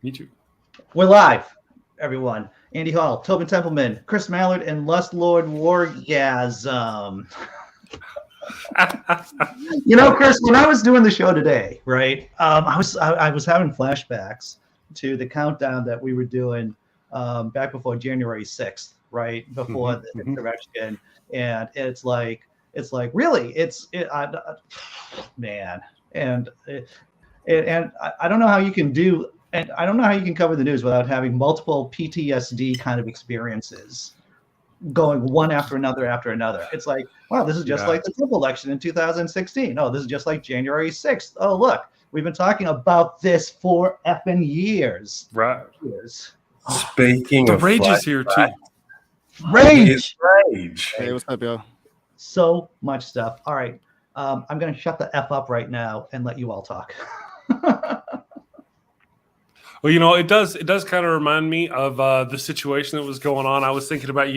Me too. We're live, everyone. Andy Hall, Tobin Templeman, Chris Mallard, and Lust Lord Wargasm. Chris, when I was doing the show today, right, I was having flashbacks to the countdown that we were doing back before January 6th, right, before the insurrection, and it's like really, man, and I don't know how you can do. And I don't know how you can cover the news without having multiple PTSD kind of experiences going one after another after another. It's like, wow, this is just like the Trump election in 2016. Oh, this is just like January 6th. Oh, look, we've been talking about this for effing years. Right. Years. Speaking the of rage is here too. Rage. Hey, what's up, y'all? So much stuff. All right. I'm going to shut the F up right now and let you all talk. Well, it does kind of remind me of the situation that was going on. I was thinking about,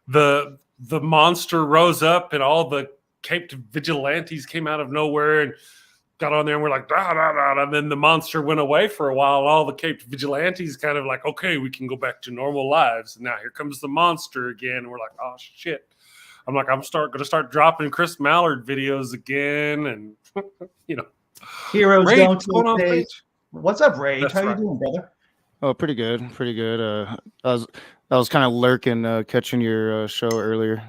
the monster rose up and all the caped vigilantes came out of nowhere and got on there and we're like, da, da, da, and then the monster went away for a while and all the caped vigilantes kind of like, okay, we can go back to normal lives. And now here comes the monster again. And we're like, oh, shit. I'm like, going to start dropping Chris Mallard videos again. And, Heroes Rage, don't what's going on, take Rage? What's up, Rage? That's How right. you doing, brother? Oh, pretty good. I was kind of lurking, catching your show earlier.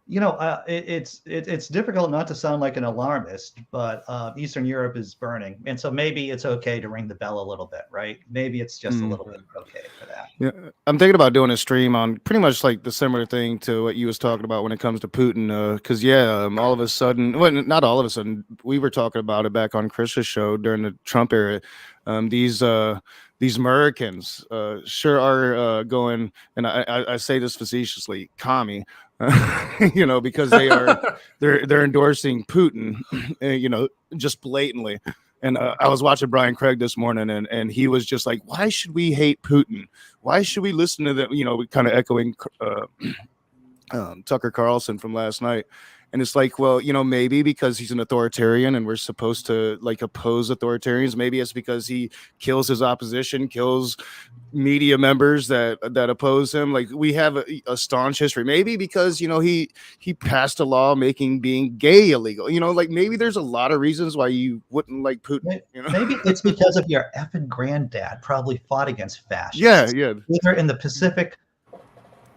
It's difficult not to sound like an alarmist, but Eastern Europe is burning, and so maybe it's okay to ring the bell a little bit, right? Maybe it's just a little bit okay for that. Yeah, I'm thinking about doing a stream on pretty much like the similar thing to what you was talking about when it comes to Putin. Because all of a sudden, well, not all of a sudden, we were talking about it back on Chris's show during the Trump era. These Americans sure are going, and I say this facetiously, commie. Because they're endorsing Putin, just blatantly. And I was watching Brian Craig this morning, and he was just like, "Why should we hate Putin? Why should we listen to them?" Kind of echoing Tucker Carlson from last night. And it's like, well, maybe because he's an authoritarian and we're supposed to like oppose authoritarians. Maybe it's because he kills his opposition, kills media members that oppose him. Like we have a staunch history. Maybe because, he passed a law making being gay illegal. Like maybe there's a lot of reasons why you wouldn't like Putin. Maybe it's because of your effing granddad probably fought against fascists. Yeah. Either in the Pacific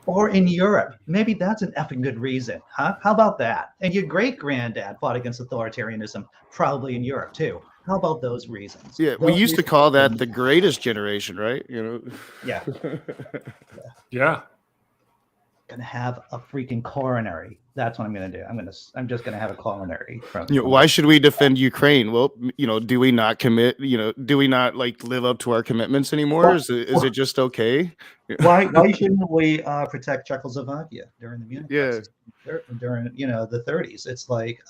or in Europe. Maybe that's an effing good reason, huh? How about that? And your great-granddad fought against authoritarianism, probably in Europe too. How about those reasons? Yeah, we used to call that the greatest generation, right? Yeah. Yeah. Gonna have a freaking coronary. That's what I'm gonna do. I'm just gonna have a coronary from. Why should we defend Ukraine? Well, do we not commit? Do we not like live up to our commitments anymore? Is it just okay? Why shouldn't we protect Czechoslovakia during the Munich crisis? During the 30s? It's like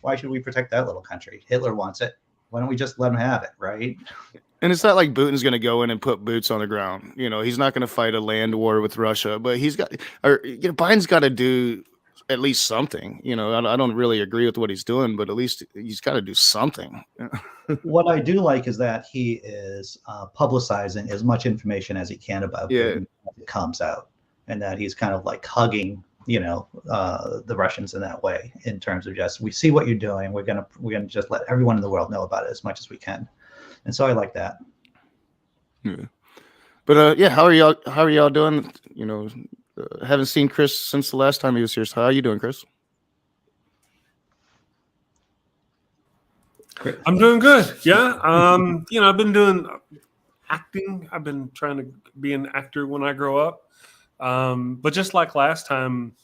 why should we protect that little country? Hitler wants it. Why don't we just let him have it, right? And it's not like Putin's going to go in and put boots on the ground. He's not going to fight a land war with Russia, but Biden's got to do at least something. I don't really agree with what he's doing, but at least he's got to do something. What I do like is that he is publicizing as much information as he can about Putin as it comes out, and that he's kind of like hugging, the Russians in that way, in terms of just, we see what you're doing. We're gonna just let everyone in the world know about it as much as we can. And so I like that. Yeah. But how are y'all doing? Haven't seen Chris since the last time he was here. So how are you doing, Chris? I'm doing good. Yeah. I've been doing acting. I've been trying to be an actor when I grow up. But just like last time,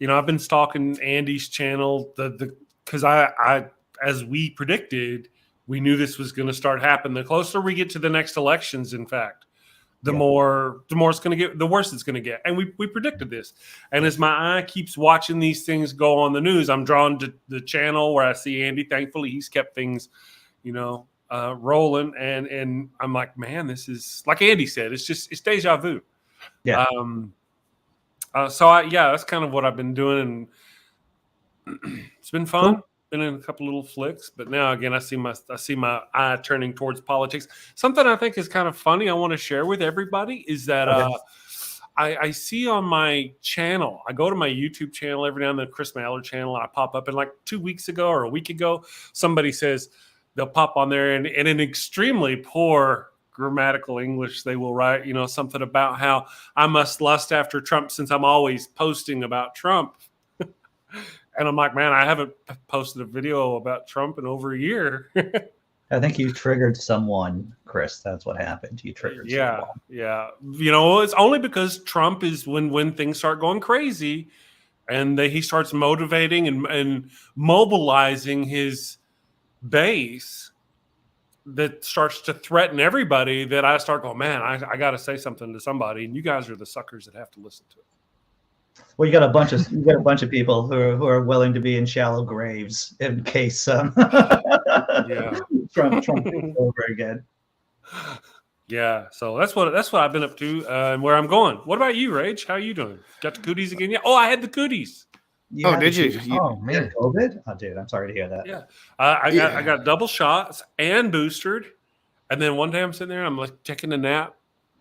I've been stalking Andy's channel because I as we predicted, we knew this was going to start happening. The closer we get to the next elections, in fact, the more it's going to get, the worse it's going to get. And we predicted this. And as my eye keeps watching these things go on the news, I'm drawn to the channel where I see Andy. Thankfully, he's kept things, rolling. And I'm like, man, this is, like Andy said, it's deja vu. Yeah. So that's kind of what I've been doing. And it's been fun. Cool. been in a couple little flicks, but now again, I see my eye turning towards politics. Something I think is kind of funny. I want to share with everybody is that I see on my channel. I go to my YouTube channel every now and then, Chris Mallard channel. And I pop up, and like 2 weeks ago or a week ago, somebody says they'll pop on there, and in extremely poor grammatical English, they will write, something about how I must lust after Trump since I'm always posting about Trump. And I'm like, man, I haven't posted a video about Trump in over a year. I think you triggered someone, Chris. That's what happened. You triggered someone. Yeah. It's only because Trump is when things start going crazy, and he starts motivating and mobilizing his base that starts to threaten everybody, that I start going, man, I got to say something to somebody, and you guys are the suckers that have to listen to it. Well, you got a bunch of people who are willing to be in shallow graves in case Trump takes over again. Yeah, so that's what I've been up to and where I'm going. What about you, Rage? How are you doing? Got the cooties again? Yeah. Oh, I had the cooties. Did you? Oh man, COVID? Oh, dude, I'm sorry to hear that. Yeah, I got double shots and boosted, and then one day I'm sitting there, I'm like taking a nap,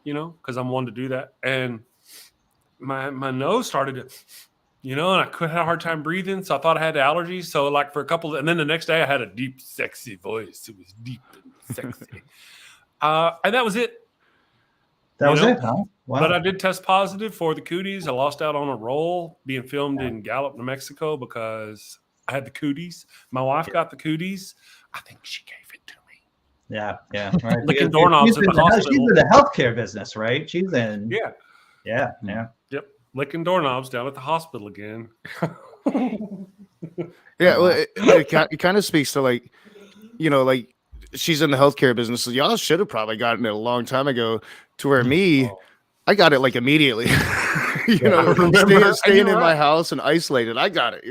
because I'm one to do that, and my nose started to, and I had a hard time breathing, so I thought I had allergies. So like for a couple, and then the next day I had a deep, sexy voice. It was deep and sexy, and that was it. That was it, huh? Wow. But I did test positive for the cooties. I lost out on a role being filmed in Gallup, New Mexico, because I had the cooties. My wife got the cooties. I think she gave it to me. Yeah. Right. Licking doorknobs at the hospital. She's in the healthcare business, right? She's in. Yeah. Yep. Licking doorknobs down at the hospital again. Yeah. Well, it kind of speaks to like she's in the healthcare business. So y'all should have probably gotten it a long time ago, to where I got it like immediately. Staying in my house and isolated. I got it,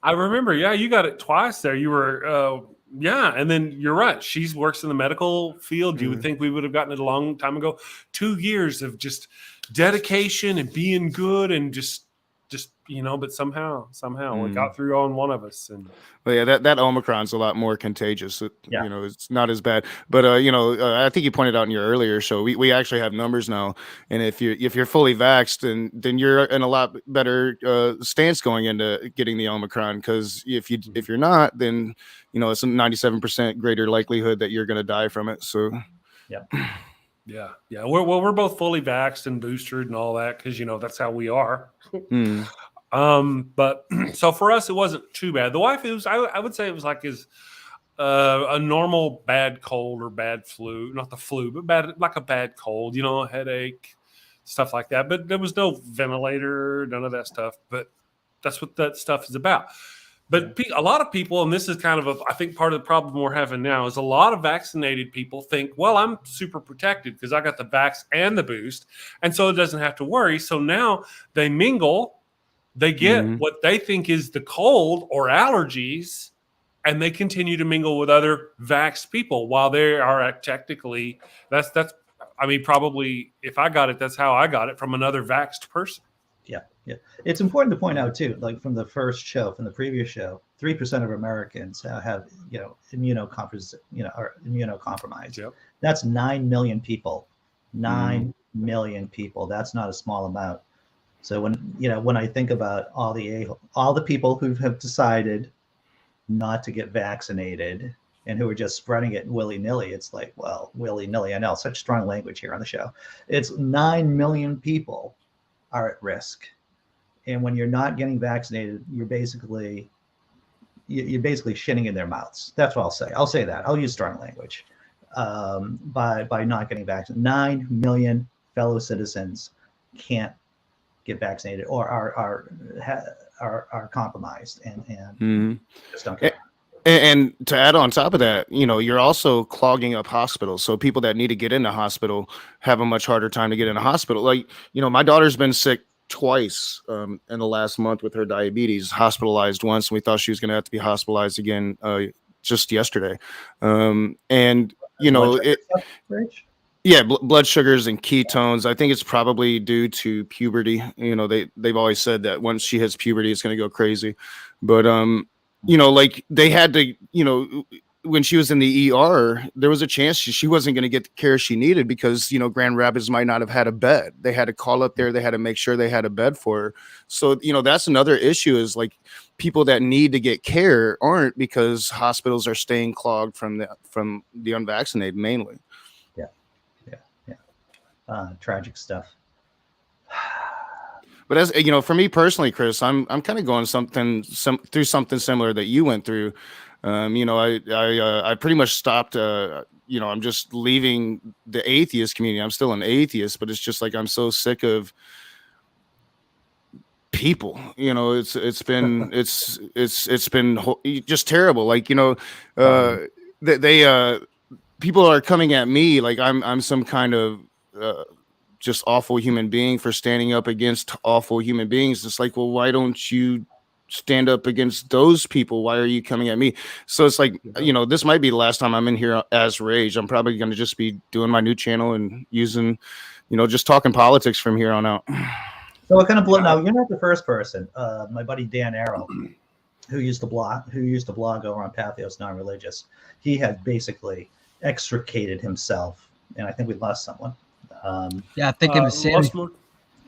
I remember, you got it twice there. You were and then you're right. She works in the medical field. You would think we would have gotten it a long time ago. 2 years of just dedication and being good and just but somehow we got through on one of us. And that Omicron's a lot more contagious. It's not as bad. But I think you pointed out in your earlier show, we actually have numbers now, and if you're fully vaxxed, then you're in a lot better stance going into getting the Omicron, because if you're not, then it's a 97% greater likelihood that you're going to die from it. So yeah. We're both fully vaxxed and boosted and all that, because that's how we are. But so for us, it wasn't too bad. The wife, I would say it was like a normal bad cold or bad flu, not the flu, but like a bad cold, headache, stuff like that. But there was no ventilator, none of that stuff. But that's what that stuff is about. But a lot of people, and this is kind of I think part of the problem we're having now, is a lot of vaccinated people think, well, I'm super protected because I got the vax and the boost, and so it doesn't have to worry. So now they mingle, they get what they think is the cold or allergies, and they continue to mingle with other vaxxed people while they are technically, probably if I got it, that's how I got it, from another vaxxed person. Yeah. It's important to point out too, like from the previous show, 3% of Americans have, immunocompromised. Yep. That's 9 million people. 9 million people. That's not a small amount. So when I think about all the people who have decided not to get vaccinated and who are just spreading it willy-nilly, it's like, well, willy-nilly. I know, such strong language here on the show. It's 9 million people are at risk. And when you're not getting vaccinated, you're basically shitting in their mouths. That's what I'll say. I'll say that. I'll use strong language by not getting vaccinated. 9 million fellow citizens can't get vaccinated or are compromised and just don't care. And to add on top of that, you're also clogging up hospitals. So people that need to get into hospital have a much harder time to get in a hospital. Like, my daughter's been sick twice in the last month with her diabetes, hospitalized once, and we thought she was going to have to be hospitalized again just yesterday. Blood sugars and ketones. I think it's probably due to puberty. They've always said that once she hits puberty, it's going to go crazy. But like they had to, when she was in the ER, there was a chance she wasn't going to get the care she needed because, Grand Rapids might not have had a bed. They had to call up there. They had to make sure they had a bed for her. So, that's another issue is like people that need to get care aren't because hospitals are staying clogged from the unvaccinated mainly. Tragic stuff. But as for me personally, Chris, I'm kind of going through something similar that you went through. I pretty much stopped. I'm just leaving the atheist community. I'm still an atheist, but it's just like I'm so sick of people. It's been just terrible. Like they people are coming at me like I'm some kind of just awful human being for standing up against awful human beings. It's like, well, why don't you stand up against those people? Why are you coming at me? So it's like, this might be the last time I'm in here as Rage. I'm probably going to just be doing my new channel and using, just talking politics from here on out. So what kind of now you're not the first person. My buddy Dan Arrow, who used to blog over on Pathos Non-Religious, he had basically extricated himself, and I think we lost someone. I think it was Sam.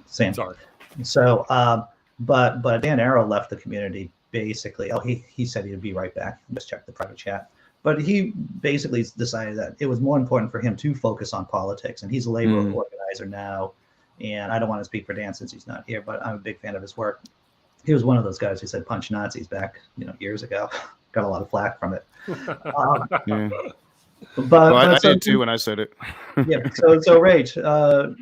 Sam. Sorry. So, but Dan Arrow left the community basically. Oh, he said he'd be right back. Just check the private chat. But he basically decided that it was more important for him to focus on politics, and he's a labor organizer now. And I don't want to speak for Dan since he's not here, but I'm a big fan of his work. He was one of those guys who said punch Nazis back, years ago. Got a lot of flack from it. Yeah. But I did too when I said it. Yeah. So Rach, are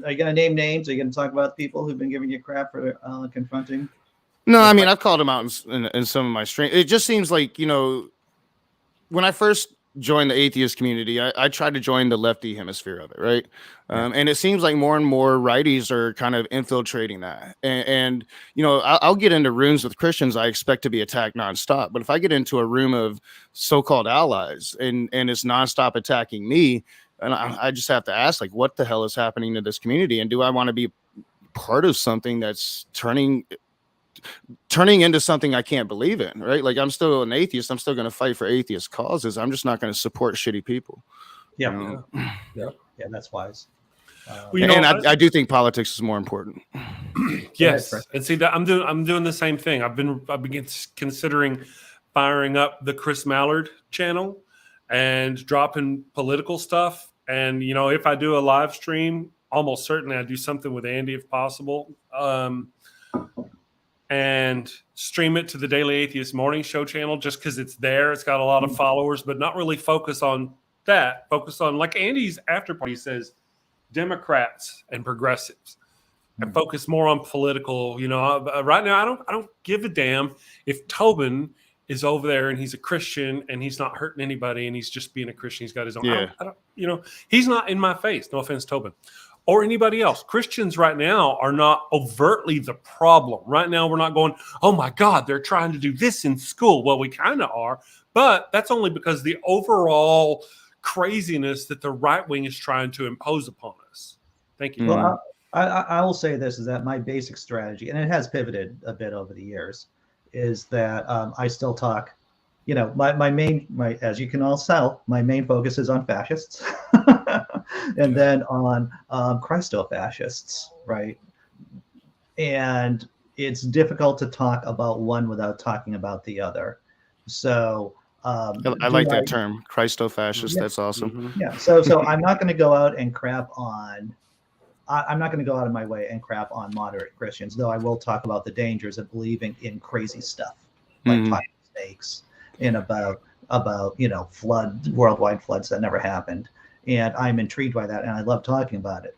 you gonna name names? Are you gonna talk about people who've been giving you crap for confronting? No, I mean I've called them out in some of my streams. It just seems like when I first joined the atheist community, I tried to join the lefty hemisphere of it, right? And it seems like more and more righties are kind of infiltrating that. And I'll get into rooms with Christians I expect to be attacked nonstop. But if I get into a room of so-called allies and it's nonstop attacking me, and I just have to ask, like, what the hell is happening to this community? And do I want to be part of something that's turning into something I can't believe in, right? Like I'm still an atheist. I'm still going to fight for atheist causes. I'm just not going to support shitty people. Yeah, that's wise. I do think politics is more important. Yes, and see that I'm doing the same thing. I've been considering firing up the Chris Mallard channel and dropping political stuff. And if I do a live stream, almost certainly I do something with Andy if possible. And stream it to the Daily Atheist Morning Show channel just because it's there. It's got a lot of followers, but not really focus on that. Focus on, like Andy's after party says, Democrats and progressives, and focus more on political. Right now I don't give a damn if Tobin is over there and he's a Christian and he's not hurting anybody and he's just being a Christian. He's got his own. Yeah. I don't, he's not in my face. No offense, Tobin. Or anybody else. Christians right now are not overtly the problem. Right now, we're not going, oh my God, they're trying to do this in school. Well, we kind of are, but that's only because the overall craziness that the right wing is trying to impose upon us. Thank you. Well, I will say this is that my basic strategy, and it has pivoted a bit over the years, is that I still talk. My main, as you can all tell, my main focus is on fascists. And then on Christo-fascists, right? And it's difficult to talk about one without talking about the other. So I like that term, Christo-fascist. Yeah. That's awesome. Mm-hmm. Yeah. So I'm not going to go out and crap on. I'm not going to go out of my way and crap on moderate Christians, though I will talk about the dangers of believing in crazy stuff like talking snakes and about worldwide floods that never happened. And I'm intrigued by that, and I love talking about it.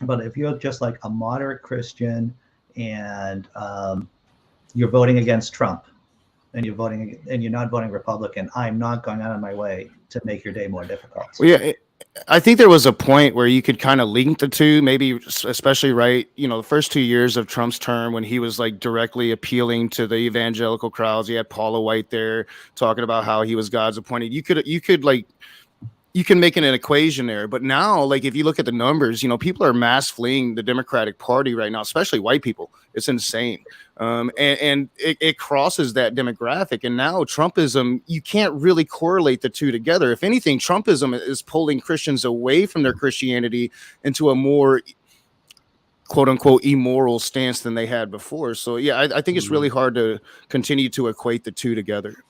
But if you're just like a moderate Christian and you're voting against Trump and you're not voting Republican, I'm not going out of my way to make your day more difficult. Well, yeah, I think there was a point where you could kind of link the two, maybe especially the first 2 years of Trump's term when he was like directly appealing to the evangelical crowds. He had Paula White there talking about how he was God's appointed. You could you can make an equation there. But now, like, if you look at the numbers, people are mass fleeing the Democratic Party right now, especially white people. It's insane. And it crosses that demographic. And now Trumpism, you can't really correlate the two together. If anything, Trumpism is pulling Christians away from their Christianity into a more quote unquote immoral stance than they had before. So yeah, I think it's really hard to continue to equate the two together.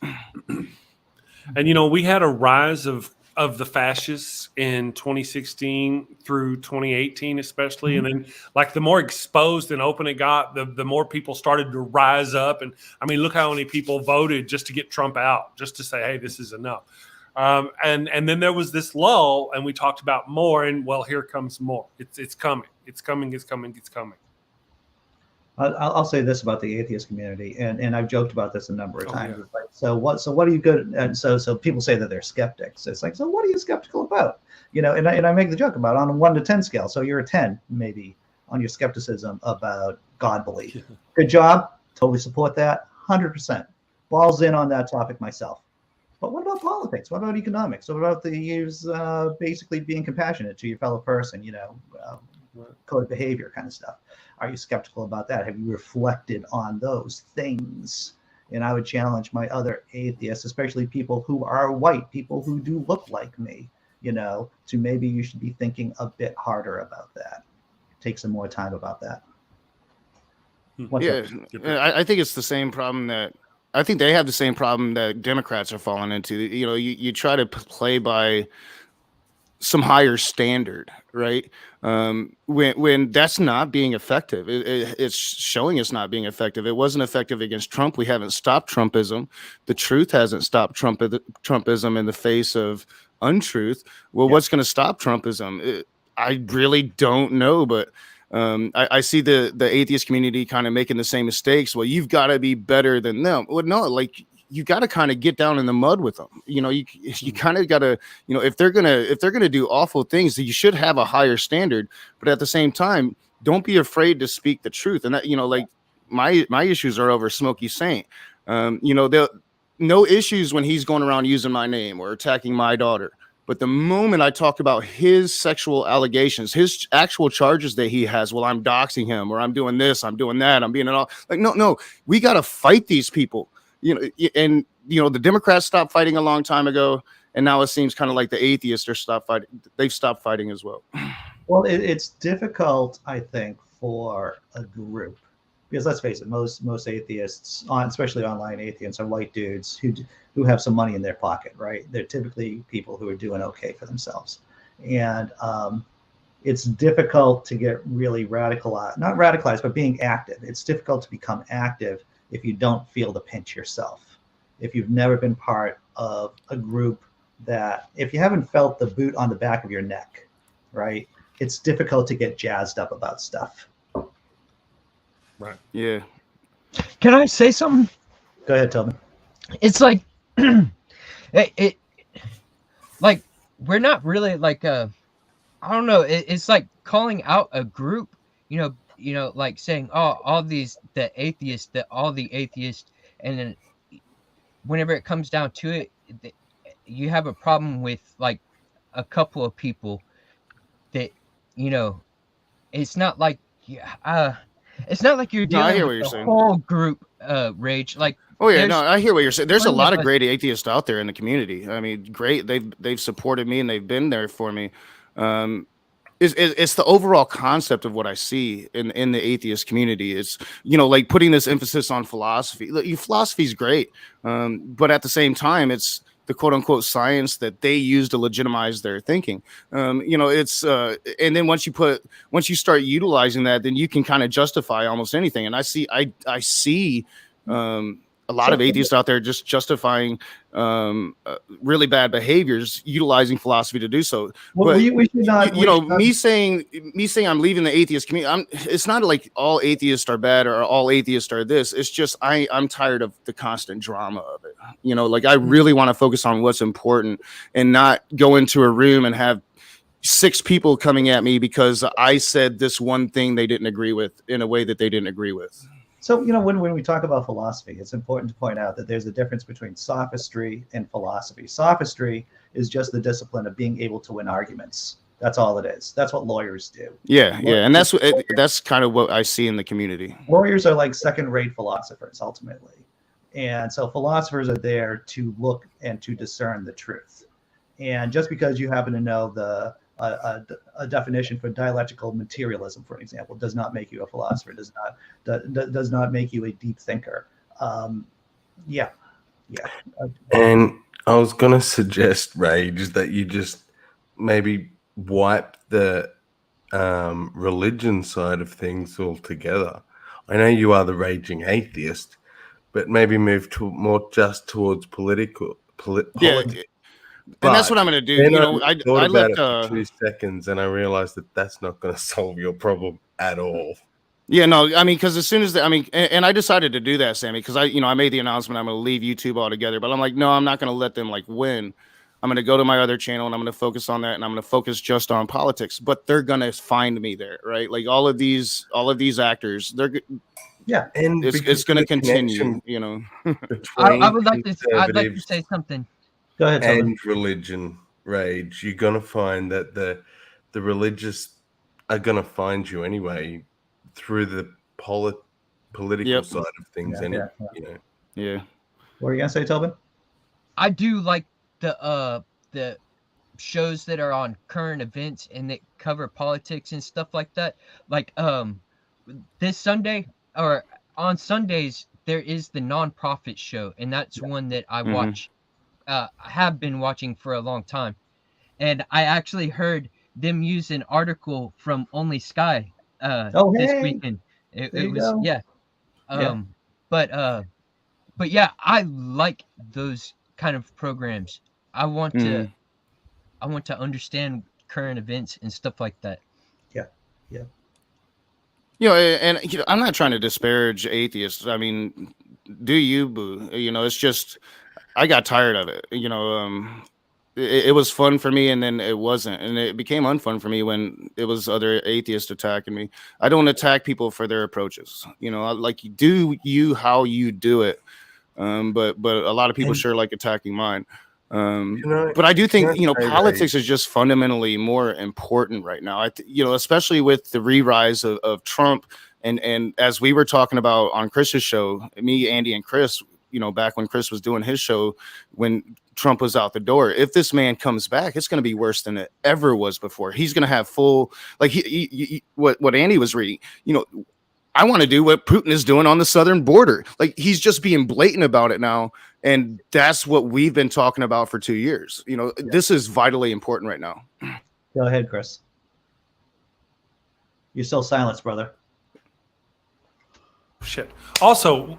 And we had a rise of the fascists in 2016 through 2018, especially. And then, like, the more exposed and open it got, the more people started to rise up. And I mean, look how many people voted just to get Trump out, just to say, hey, this is enough. And then there was this lull, and we talked about more. And well, here comes more. It's coming. It's coming. It's coming. It's coming. I'll say this about the atheist community, and I've joked about this a number of times. It's like, so what are you good? And so people say that they're skeptics. It's like, so what are you skeptical about? And I make the joke about on a 1 to 10 scale. So you're a 10 maybe on your skepticism about God belief. Good job. Totally support that. 100%. Balls in on that topic myself. But what about politics? What about economics? What about the use basically being compassionate to your fellow person? Code behavior kind of stuff. Are you skeptical about that? Have you reflected on those things? And I would challenge my other atheists, especially people who are white, people who do look like me, to maybe you should be thinking a bit harder about that. Take some more time about that. I think it's the same problem I think they have the same problem that Democrats are falling into. You try to play by some higher standard, right? When that's not being effective, it's showing it's not being effective. It wasn't effective against Trump. We haven't stopped Trumpism. The truth hasn't stopped Trumpism in the face of untruth. Well, what's going to stop Trumpism? I really don't know, but I see the atheist community kind of making the same mistakes. Well, you've got to be better than them. Well, no, like, you got to kind of get down in the mud with them. You kind of got to, if they're gonna do awful things, you should have a higher standard. But at the same time, don't be afraid to speak the truth. And that, like, my issues are over Smokey Saint. No issues when he's going around using my name or attacking my daughter. But the moment I talk about his sexual allegations, his actual charges that he has, well, I'm doxing him, or I'm doing this, I'm doing that, I'm being an all, like, no, we got to fight these people. The Democrats stopped fighting a long time ago, and now it seems kind of like the atheists are stopped fighting. They've stopped fighting as well. Well, it's difficult, I think, for a group, because let's face it, most atheists, especially online atheists, are white dudes who have some money in their pocket, right? They're typically people who are doing okay for themselves, and it's difficult to get really not radicalized, but being active. It's difficult to become active if you don't feel the pinch yourself, if you've never been part of a group if you haven't felt the boot on the back of your neck, right? It's difficult to get jazzed up about stuff. Right. Yeah. Can I say something? Go ahead, Tobin. It's like, like, we're not really like I don't know. It's like calling out a group, like saying, oh, all the atheists, and then whenever it comes down to it, you have a problem with like a couple of people that, it's not like you're dealing with the whole group, Rage. Like, oh yeah, no, I hear what you're saying. There's a lot of great atheists out there in the community. I mean, great. They've supported me and they've been there for me. It's the overall concept of what I see in the atheist community. It's, like putting this emphasis on philosophy. Philosophy is great, but at the same time, it's the quote unquote science that they use to legitimize their thinking. It's and then once you start utilizing that, then you can kind of justify almost anything. And I see a lot of atheists out there just justifying really bad behaviors, utilizing philosophy to do so. Well, but we should not. Me saying I'm leaving the atheist community. It's not like all atheists are bad or all atheists are this. It's just I'm tired of the constant drama of it. Like, I really want to focus on what's important and not go into a room and have 6 people coming at me because I said this one thing they didn't agree with in a way that they didn't agree with. So, when we talk about philosophy, it's important to point out that there's a difference between sophistry and philosophy. Sophistry is just the discipline of being able to win arguments. That's all it is. That's what lawyers do. Yeah, and that's kind of what I see in the community. Lawyers are like second-rate philosophers, ultimately. And so philosophers are there to look and to discern the truth. And just because you happen to know a definition for dialectical materialism, for example, does not make you a philosopher. Does not make you a deep thinker. Yeah. And I was gonna suggest, Rage, that you just maybe wipe the religion side of things altogether. I know you are the raging atheist, but maybe move to more just towards politics. And that's what I'm going to do. Then I thought about let it for 2 seconds, and I realized that that's not going to solve your problem at all. Yeah, no, I mean, because as soon as and I decided to do that, Sammy, because I made the announcement I'm going to leave YouTube altogether, but I'm like, no, I'm not going to let them win. I'm going to go to my other channel and I'm going to focus on that, and I'm going to focus just on politics. But they're going to find me there, right? Like all of these actors, and it's going to continue. I would like to. I'd like to say something. Go ahead, Tobin. And religion, Rage, you're gonna find that the religious are gonna find you anyway through the political side of things. Yeah. What are you gonna say, Tobin? I do like the shows that are on current events and that cover politics and stuff like that. Like this Sunday or on Sundays there is the nonprofit show, and that's one that I watch. Have been watching for a long time, and I actually heard them use an article from Only Sky this weekend. It was but yeah, I like those kind of programs. I want to understand current events and stuff like that. Yeah. And I'm not trying to disparage atheists. I mean, do you, boo? It's just I got tired of it. It was fun for me, and then it wasn't, and it became unfun for me when it was other atheists attacking me. I don't attack people for their approaches. Like you do how you do it. But a lot of people sure like attacking mine. But I do think politics is just fundamentally more important right now. Especially with the re-rise of Trump, and as we were talking about on Chris's show, me, Andy, and Chris. Back when Chris was doing his show, when Trump was out the door, if this man comes back, it's going to be worse than it ever was before. He's going to have full, like what Andy was reading. I want to do what Putin is doing on the southern border. Like he's just being blatant about it now, and that's what we've been talking about for 2 years. This is vitally important right now. Go ahead, Chris. You're still silenced, brother. Shit. Also,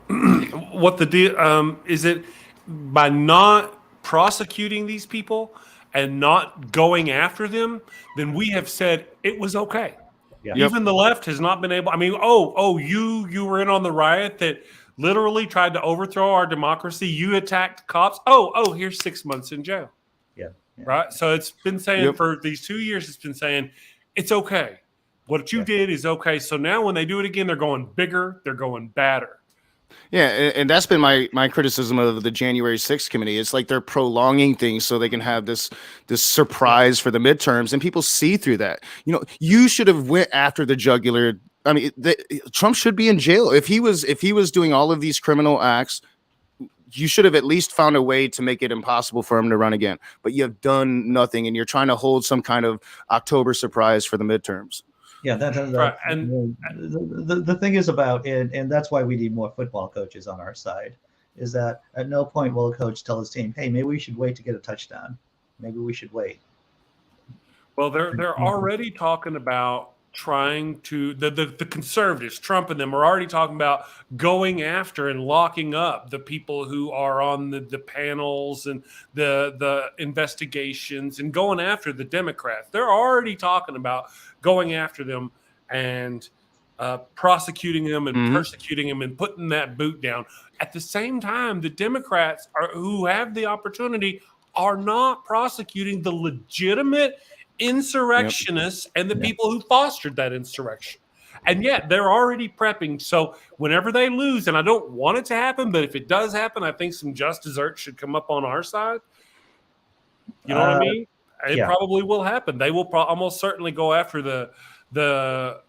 what the deal is it by not prosecuting these people and not going after them, then we have said it was okay. Yeah. Even the left has not been able. I mean, you were in on the riot that literally tried to overthrow our democracy. You attacked cops. Oh, here's 6 months in jail. Yeah. Right. So it's been saying for these 2 years, it's been saying it's okay. What you did is okay. So now when they do it again, they're going bigger. They're going badder. Yeah, and that's been my criticism of the January 6th committee. It's like they're prolonging things so they can have this surprise for the midterms, and people see through that. You should have went after the jugular. I mean, Trump should be in jail if he was doing all of these criminal acts. You should have at least found a way to make it impossible for him to run again. But you have done nothing, and you're trying to hold some kind of October surprise for the midterms. Yeah, right. And the thing is about it, and that's why we need more football coaches on our side, is that at no point will a coach tell his team, hey, maybe we should wait to get a touchdown. Maybe we should wait. Well, they're already talking about trying to the conservatives, Trump and them are already talking about going after and locking up the people who are on the panels and the investigations and going after the Democrats. They're already talking about going after them and prosecuting them and persecuting them and putting that boot down. At the same time, the Democrats who have the opportunity are not prosecuting the legitimate insurrectionists and the people who fostered that insurrection. And yet they're already prepping. So whenever they lose, and I don't want it to happen, but if it does happen, I think some just desserts should come up on our side. You know what I mean? It probably will happen. They will almost certainly go after the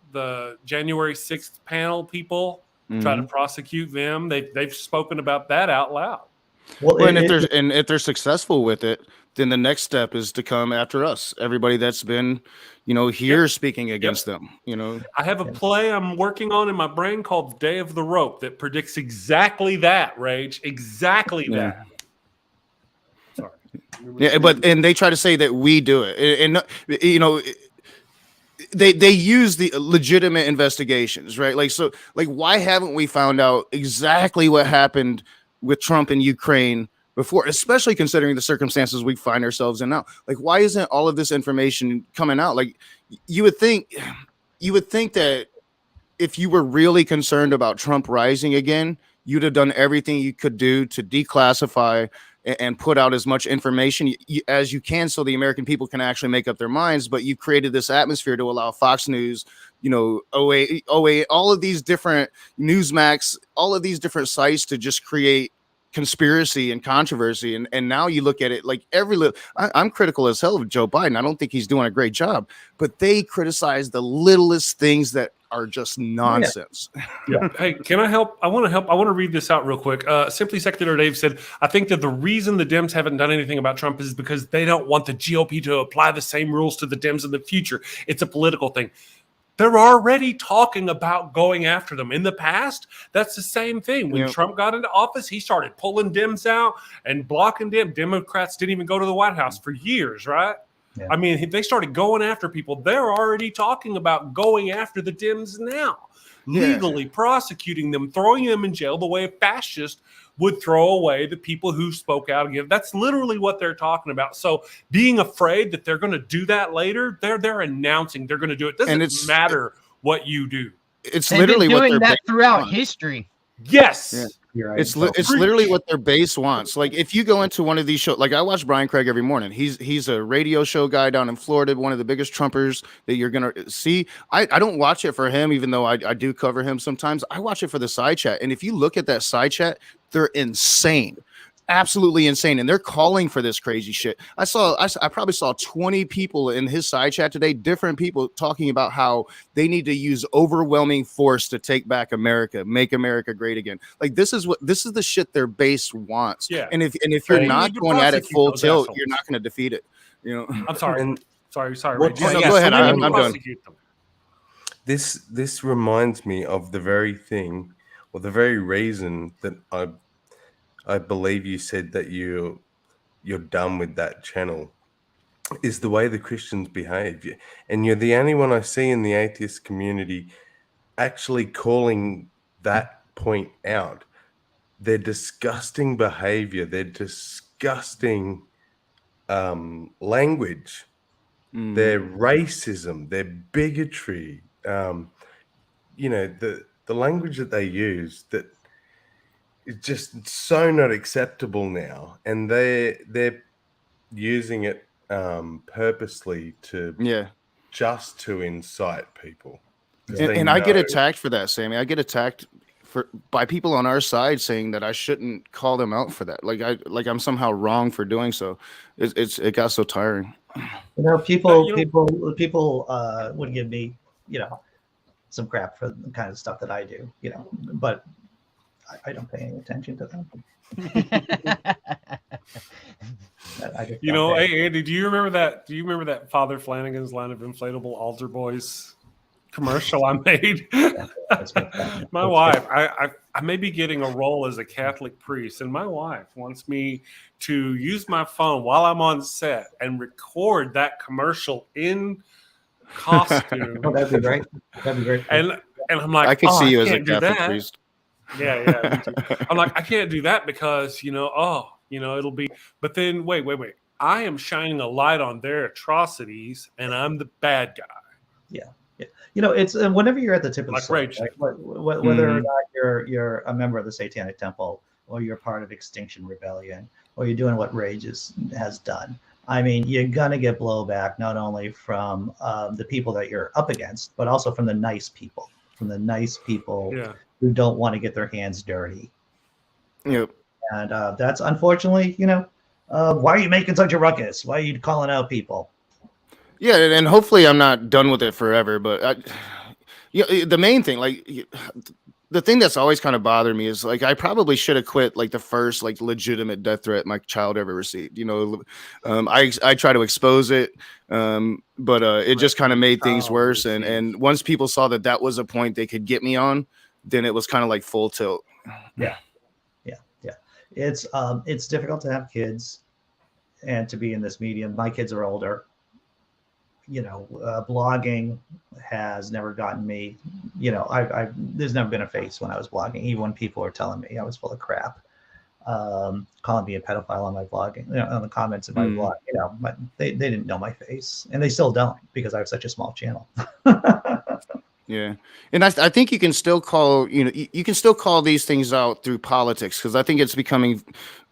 January 6th panel people, try to prosecute them. They've spoken about that out loud. Well, and if they're successful with it, then the next step is to come after us. Everybody that's been, here speaking against them. I have a play I'm working on in my brain called Day of the Rope that predicts exactly that, Rage. Exactly that. Sorry. Yeah, and they try to say that we do it, and they use the legitimate investigations, right? Like why haven't we found out exactly what happened with Trump in Ukraine before, especially considering the circumstances we find ourselves in now? Like, why isn't all of this information coming out? Like, you would think that if you were really concerned about Trump rising again, you'd have done everything you could do to declassify and put out as much information as you can so the American people can actually make up their minds. But you created this atmosphere to allow Fox News, OA, all of these different Newsmax, all of these different sites to just create conspiracy and controversy. And now you look at it like I'm critical as hell of Joe Biden. I don't think he's doing a great job, but they criticize the littlest things that are just nonsense. Yeah. Hey, can I help? I want to help. I want to read this out real quick. Simply Secretary Dave said, I think that the reason the Dems haven't done anything about Trump is because they don't want the GOP to apply the same rules to the Dems in the future. It's a political thing. They're already talking about going after them. In the past, that's the same thing. When Trump got into office, he started pulling Dems out and blocking them. Democrats didn't even go to the White House for years, right? Yeah. I mean, they started going after people. They're already talking about going after the Dems now, legally prosecuting them, throwing them in jail the way a fascist would throw away the people who spoke out again. That's literally what they're talking about. So being afraid that they're going to do that later, they're announcing they're going to do it. Doesn't matter what you do. It's literally doing what they're that throughout history. Yes. Yeah. You're right. It's literally what their base wants. Like if you go into one of these shows, like I watch Brian Craig every morning. He's a radio show guy down in Florida, one of the biggest Trumpers that you're gonna see. I don't watch it for him, even though I do cover him sometimes. I watch it for the side chat. And if you look at that side chat, they're insane. Absolutely insane, and they're calling for this crazy shit. I probably saw 20 people in his side chat today, different people talking about how they need to use overwhelming force to take back America, make America great again. Like this is the shit their base wants. Yeah. And if you're not going at it full tilt, you're not going to defeat it. I'm sorry. Sorry. Go ahead. I'm done. This reminds me of the very thing, or the very reason that I believe you said that you're done with that channel, is the way the Christians behave. And you're the only one I see in the atheist community actually calling that point out. Their disgusting behavior, their disgusting language, their racism, their bigotry, the language that they use that it's just so not acceptable now, and they're using it purposely to just to incite people. And I get attacked for that, Sammy. I get attacked by people on our side saying that I shouldn't call them out for that. Like I'm somehow wrong for doing so. It got so tiring. People would give me some crap for the kind of stuff that I do, but I don't pay any attention to them. Hey Andy, do you remember that Father Flanagan's line of inflatable altar boys commercial I made? My wife, I may be getting a role as a Catholic priest, and my wife wants me to use my phone while I'm on set and record that commercial in costume. Oh, that'd be great. And I'm like, I could see you I as a can't do Catholic that. priest. Yeah. Me too. I'm like, I can't do that because it'll be. But then wait. I am shining a light on their atrocities, and I'm the bad guy. Yeah. It's whenever you're at the tip of the sword, whether or not you're a member of the Satanic Temple, or you're part of Extinction Rebellion, or you're doing what Rage has done. I mean, you're gonna get blowback not only from the people that you're up against, but also from the nice people. from the nice people Yeah. who don't want to get their hands dirty. Yep. And that's unfortunately, why are you making such a ruckus? Why are you calling out people? Yeah, and hopefully I'm not done with it forever. But the main thing, like the thing that's always kind of bothered me is like I probably should have quit like the first like legitimate death threat my child ever received. I try to expose it, but it just kind of made things worse. And once people saw that was a point they could get me on, then it was kind of like full tilt. Yeah. It's difficult to have kids and to be in this medium. My kids are older. Blogging has never gotten me. There's never been a face when I was blogging, even when people were telling me I was full of crap, calling me a pedophile on my blogging, on the comments of my blog. But they didn't know my face, and they still don't because I have such a small channel. Yeah. And I think you can still call, you can still call these things out through politics, because I think it's becoming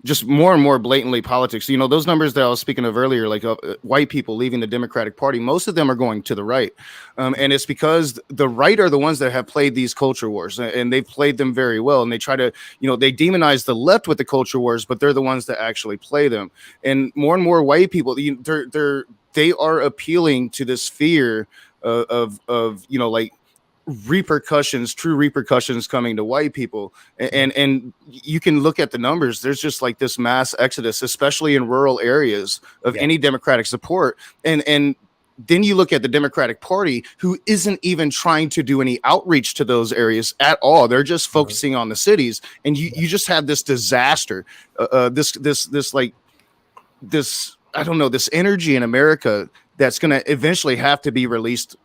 just more and more blatantly politics. Those numbers that I was speaking of earlier, like white people leaving the Democratic Party, most of them are going to the right. And it's because the right are the ones that have played these culture wars, and they've played them very well. And they try to, they demonize the left with the culture wars, but they're the ones that actually play them. And more white people, they are appealing to this fear of like true repercussions coming to white people. And you can look at the numbers. There's just like this mass exodus, especially in rural areas, of any Democratic support. And then you look at the Democratic Party, who isn't even trying to do any outreach to those areas at all. They're just focusing on the cities. And you just have this disaster, this I don't know, this energy in America that's going to eventually have to be released.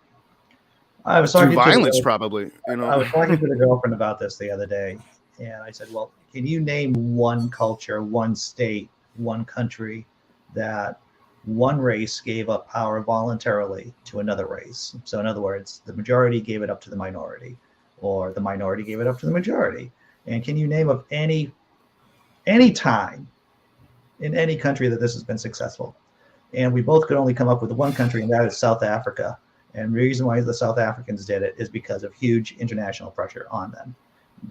I was through talking violence, to probably. I was talking to the girlfriend about this the other day, and I said, "Well, can you name one culture, one state, one country that one race gave up power voluntarily to another race? So, in other words, the majority gave it up to the minority, or the minority gave it up to the majority. And can you name of any time in any country that this has been successful?" And we both could only come up with one country, and that is South Africa. And the reason why the South Africans did it is because of huge international pressure on them.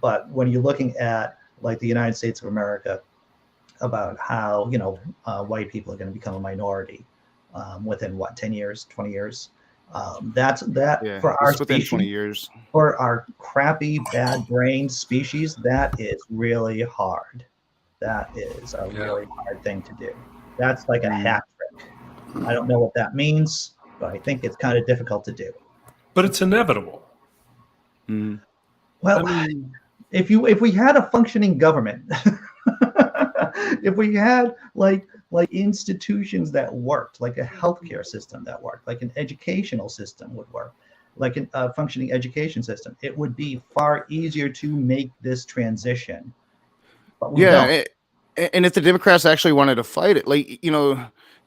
But when you're looking at like the United States of America, about how white people are going to become a minority within 10 years, 20 years, for our within species, 20 years, for our crappy, bad-brained species, that is really hard. That is a really hard thing to do. That's like a hat trick. I don't know what that means, but I think it's kind of difficult to do. But it's inevitable. Well, if we had a functioning government, if we had like institutions that worked, like a healthcare system that worked, like an educational system would work, like a functioning education system, it would be far easier to make this transition. But we don't. And if the Democrats actually wanted to fight it, like,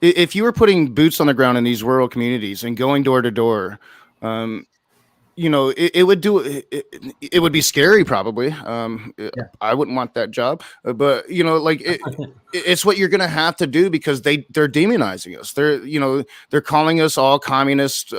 if you were putting boots on the ground in these rural communities and going door to door, it would be scary, probably. I wouldn't want that job, but it's what you're going to have to do, because they're demonizing us. They're calling us all communist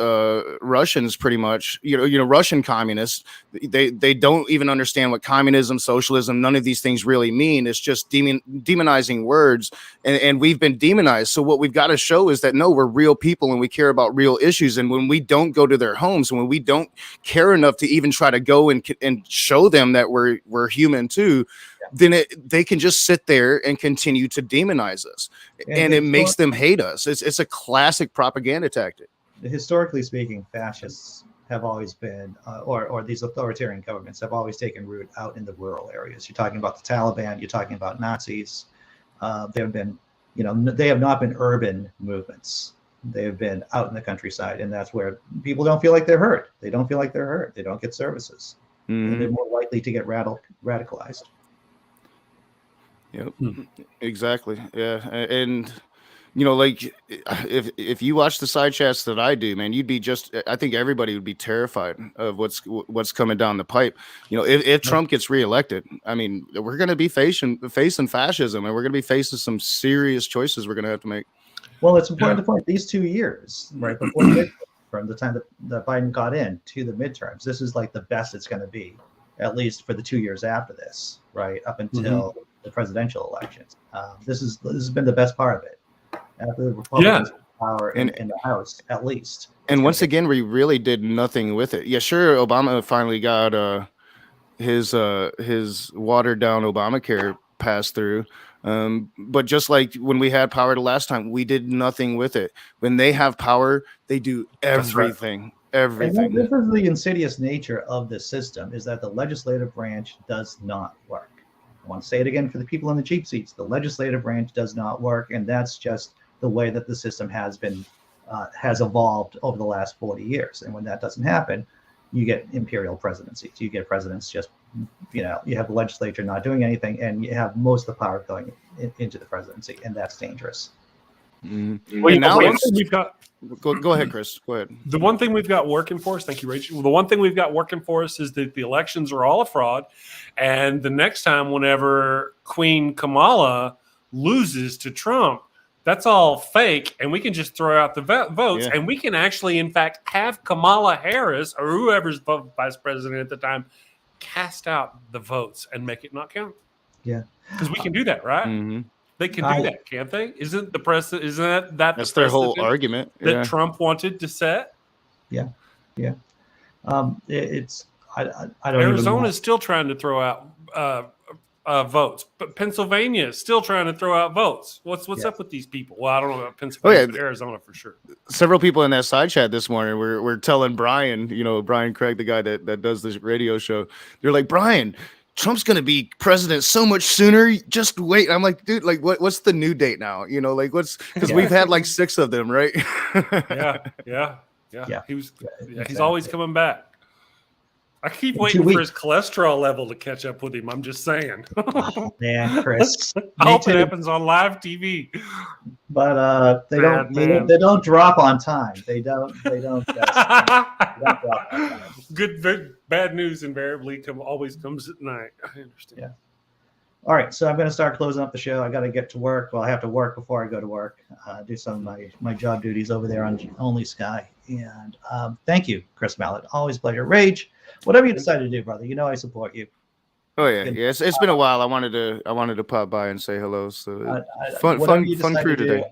Russians, pretty much. Russian communists. They don't even understand what communism, socialism, none of these things really mean. It's just demonizing words, and we've been demonized. So what we've got to show is that no, we're real people and we care about real issues. And when we don't go to their homes, and when we don't care enough to even try to go and show them that we're human too, then they can just sit there and continue to demonize us, and it makes them hate us. It's a classic propaganda tactic. Historically speaking, fascists have always been, or these authoritarian governments have always taken root out in the rural areas. You're talking about the Taliban, you're talking about Nazis. They have been, they have not been urban movements. They have been out in the countryside, and that's where people don't feel like they're hurt. They don't feel like they're hurt. They don't get services. And they're more likely to get radicalized. Yep, exactly. Yeah, and like if you watch the side chats that I do, man, you'd be I think everybody would be terrified of what's coming down the pipe. If Trump gets reelected, I mean, we're going to be facing fascism, and we're going to be facing some serious choices we're going to have to make. Well, it's important to point these 2 years, right before from the time that Biden got in to the midterms. This is like the best it's going to be, at least for the 2 years after this, right up until the presidential elections. This has been the best part of it. After the Republicans power in the House, at least. And once again, we really did nothing with it. Yeah, sure, Obama finally got his watered down Obamacare passed through. But just like when we had power the last time, we did nothing with it. When they have power, they do everything. Everything. And this is the insidious nature of this system, is that the legislative branch does not work. I want to say it again for the people in the cheap seats. The legislative branch does not work, and that's just the way that the system has evolved over the last 40 years. And when that doesn't happen, you get imperial presidencies. You get presidents just, you have the legislature not doing anything, and you have most of the power going into the presidency, and that's dangerous. Mm-hmm. Well, now we've got. Go ahead, Chris. Go ahead. The one thing we've got working for us, thank you, Rachel. The one thing we've got working for us is that the elections are all a fraud, and the next time, whenever Queen Kamala loses to Trump, that's all fake, and we can just throw out the votes, and we can actually, in fact, have Kamala Harris or whoever's vice president at the time cast out the votes and make it not count. Yeah, because we can do that, right? Mm-hmm. They can do that, can't they? Isn't the precedent? Isn't that that's their whole argument that Trump wanted to set? Yeah. It's I don't. Arizona is still trying to throw out votes, but Pennsylvania is still trying to throw out votes. What's up with these people? Well, I don't know about Pennsylvania, but Arizona for sure. Several people in that side chat this morning were telling Brian, Brian Craig, the guy that does this radio show, they're like, Brian, Trump's going to be president so much sooner. Just wait. I'm like, dude, like what's the new date now? Because we've had like 6 of them, right? Yeah. He's always coming back. I keep waiting for his cholesterol level to catch up with him. I'm just saying. Oh, man, Chris. I hope it happens on live TV. But they don't drop on time. They don't drop on time. Bad news invariably always comes at night. I understand. Yeah. All right, so I'm going to start closing up the show. I got to get to work. Well, I have to work before I go to work. Do some of my job duties over there on Only Sky. And thank you, Chris Mallett. Always pleasure. Rage, whatever you decide to do, brother. I support you. Oh yeah. It's been a while. I wanted to pop by and say hello. So fun crew today.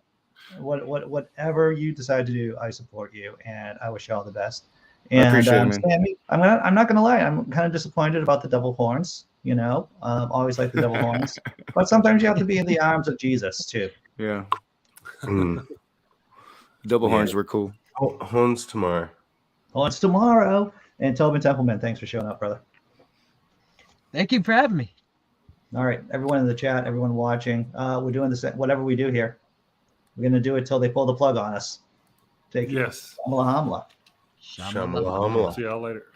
Whatever you decide to do, I support you, and I wish you all the best. And I appreciate it, man. Sammy, I'm not gonna lie. I'm kind of disappointed about the double horns. Always like the double horns, but sometimes you have to be in the arms of Jesus too. Yeah. Double horns were cool. Horns tomorrow. Horns tomorrow. And Tobin Templeman, thanks for showing up, brother. Thank you for having me. All right, everyone in the chat, everyone watching, we're doing this. Whatever we do here, we're gonna do it till they pull the plug on us. Take it. Yes. Shamala hamla. Shamala hamla. See y'all later.